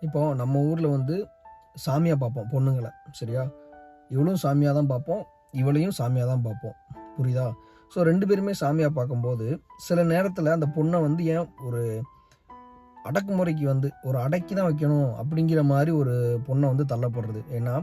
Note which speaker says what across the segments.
Speaker 1: இப்போ நம்ம ஊரில் வந்து சாமியாக பார்ப்போம் பொண்ணுங்களை, சரியா? இவளும் சாமியாக தான் பார்ப்போம், இவளையும் சாமியாக தான் பார்ப்போம், புரியுதா? ஸோ 2 பேருமே சாமியாக பார்க்கும்போது சில நேரத்தில் அந்த பொண்ணை வந்து ஏன் ஒரு அடக்குமுறைக்கு வந்து ஒரு அடக்கி தான் வைக்கணும் அப்படிங்கிற மாதிரி ஒரு பொண்ணை வந்து தள்ளப்படுறது. ஏன்னா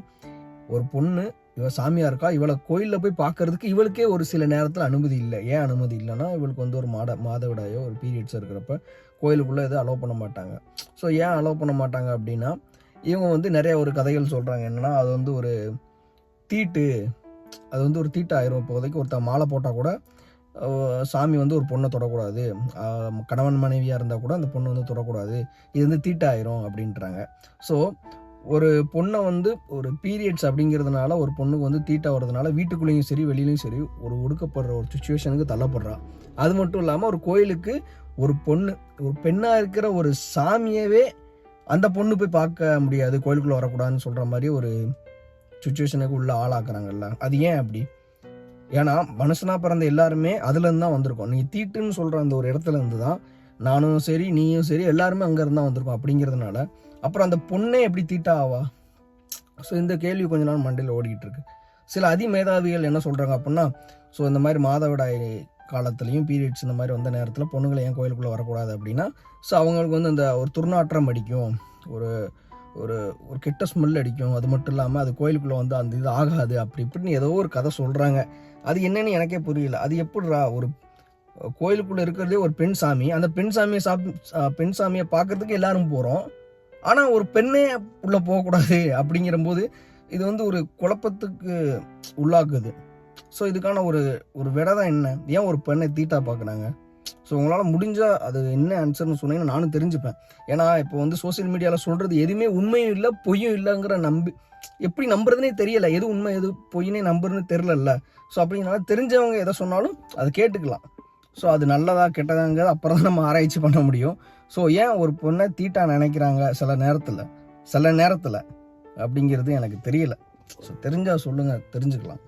Speaker 1: ஒரு பொண்ணு இவ சாமியாக இருக்கா, இவளை கோயிலில் போய் பார்க்கறதுக்கு இவளுக்கே ஒரு சில நேரத்தில் அனுமதி இல்லை. ஏன் அனுமதி இல்லைன்னா, இவளுக்கு வந்து ஒரு மாதவிடாயோ ஒரு பீரியட்ஸ் இருக்கிறப்ப கோயிலுக்குள்ளே எதுவும் அலோவ் பண்ண மாட்டாங்க. ஸோ ஏன் அலோவ் பண்ண மாட்டாங்க அப்படின்னா, இவங்க வந்து நிறைய ஒரு கதைகள் சொல்கிறாங்க. என்னென்னா அது வந்து ஒரு தீட்டு, அது வந்து ஒரு தீட்டு ஆயிரும். இப்போதைக்கு ஒருத்தர் மாலை போட்டால் கூட சாமி வந்து ஒரு பொண்ணை தொடக்கூடாது, கணவன் மனைவியாக இருந்தால் கூட அந்த பொண்ணு வந்து தொடக்கூடாது, இது வந்து தீட்டு ஆயிரும் அப்படின்றாங்க. ஸோ ஒரு பொண்ணை வந்து ஒரு பீரியட்ஸ் அப்படிங்கிறதுனால ஒரு பொண்ணுக்கு வந்து தீட்டா வர்றதுனால வீட்டுக்குள்ளேயும் சரி வெளியிலையும் சரி ஒரு ஒடுக்கப்படுற ஒரு சுச்சுவேஷனுக்கு தள்ளப்படுறா. அது மட்டும் இல்லாமல் ஒரு கோயிலுக்கு ஒரு பொண்ணு ஒரு பெண்ணாக இருக்கிற ஒரு சாமியவே அந்த பொண்ணு போய் பார்க்க முடியாது, கோயிலுக்குள்ளே வரக்கூடாதுன்னு சொல்கிற மாதிரி ஒரு சுச்சுவேஷனுக்கு உள்ள ஆளாக்குறாங்கல்ல. அது ஏன் அப்படி? ஏன்னா மனுஷனாக பிறந்த எல்லாருமே அதுலேருந்து தான் வந்திருக்கோம். நீ தீட்டுன்னு சொல்கிற அந்த ஒரு இடத்துல இருந்து தான் நானும் சரி நீயும் சரி எல்லாருமே அங்கேருந்து தான் வந்திருக்கோம். அப்படிங்கிறதுனால அப்புறம் அந்த பொண்ணே எப்படி தீட்டா ஆவா? ஸோ இந்த கேள்வி கொஞ்ச நாள் மண்டையில் ஓடிக்கிட்டு இருக்கு. சில அதிமேதாவிகள் என்ன சொல்கிறாங்க அப்படின்னா, ஸோ இந்த மாதிரி மாதவிடாய் காலத்துலேயும் பீரியட்ஸ் இந்த மாதிரி வந்த நேரத்தில் பொண்ணுங்களை ஏன் கோயிலுக்குள்ளே வரக்கூடாது அப்படின்னா, ஸோ அவங்களுக்கு வந்து அந்த ஒரு துர்நாற்றம் அடிக்கும், ஒரு ஒரு ஒரு கெட்ட ஸ்மெல் அடிக்கும், அது மட்டும் இல்லாமல் அது கோயிலுக்குள்ளே வந்து அந்த இது ஆகாது அப்படி இப்படின்னு ஏதோ ஒரு கதை சொல்கிறாங்க. அது என்னன்னு எனக்கே புரியல. அது எப்படிரா ஒரு கோயிலுக்குள்ளே இருக்கிறதே ஒரு பெண் சாமி, அந்த பெண் சாமியை பார்க்கறதுக்கு எல்லாரும் போகிறோம், ஆனால் ஒரு பெண்ணே உள்ளே போகக்கூடாது அப்படிங்கிறபோது இது வந்து ஒரு குழப்பத்துக்கு உள்ளாக்குது. ஸோ இதுக்கான ஒரு ஒரு விடை தான் என்ன? ஏன் ஒரு பெண்ணை தீட்டா பார்க்குறாங்க? ஸோ உங்களால் முடிஞ்சால் அது என்ன ஆன்சர்னு சொன்னீங்கன்னா நானும் தெரிஞ்சுப்பேன். ஏன்னா இப்போ வந்து சோசியல் மீடியாவில் சொல்கிறது எதுவுமே உண்மையும் இல்லை பொய்யும் இல்லைங்கிற எப்படி நம்புறதுனே தெரியலை. எது உண்மை எது பொய்னே நம்புறதுன்னு தெரிலல்ல. ஸோ அப்படிங்கிறனால தெரிஞ்சவங்க எதை சொன்னாலும் அதை கேட்டுக்கலாம். ஸோ அது நல்லதா கெட்டதாங்கிறது அப்புறம் தான் நம்ம ஆராய்ச்சி பண்ண முடியும். ஸோ ஏன் ஒரு பொண்ணை தீட்டா நினைக்கிறாங்க சில நேரத்தில் அப்படிங்கிறது எனக்கு தெரியல. ஸோ தெரிஞ்சால் சொல்லுங்கள், தெரிஞ்சுக்கலாம்.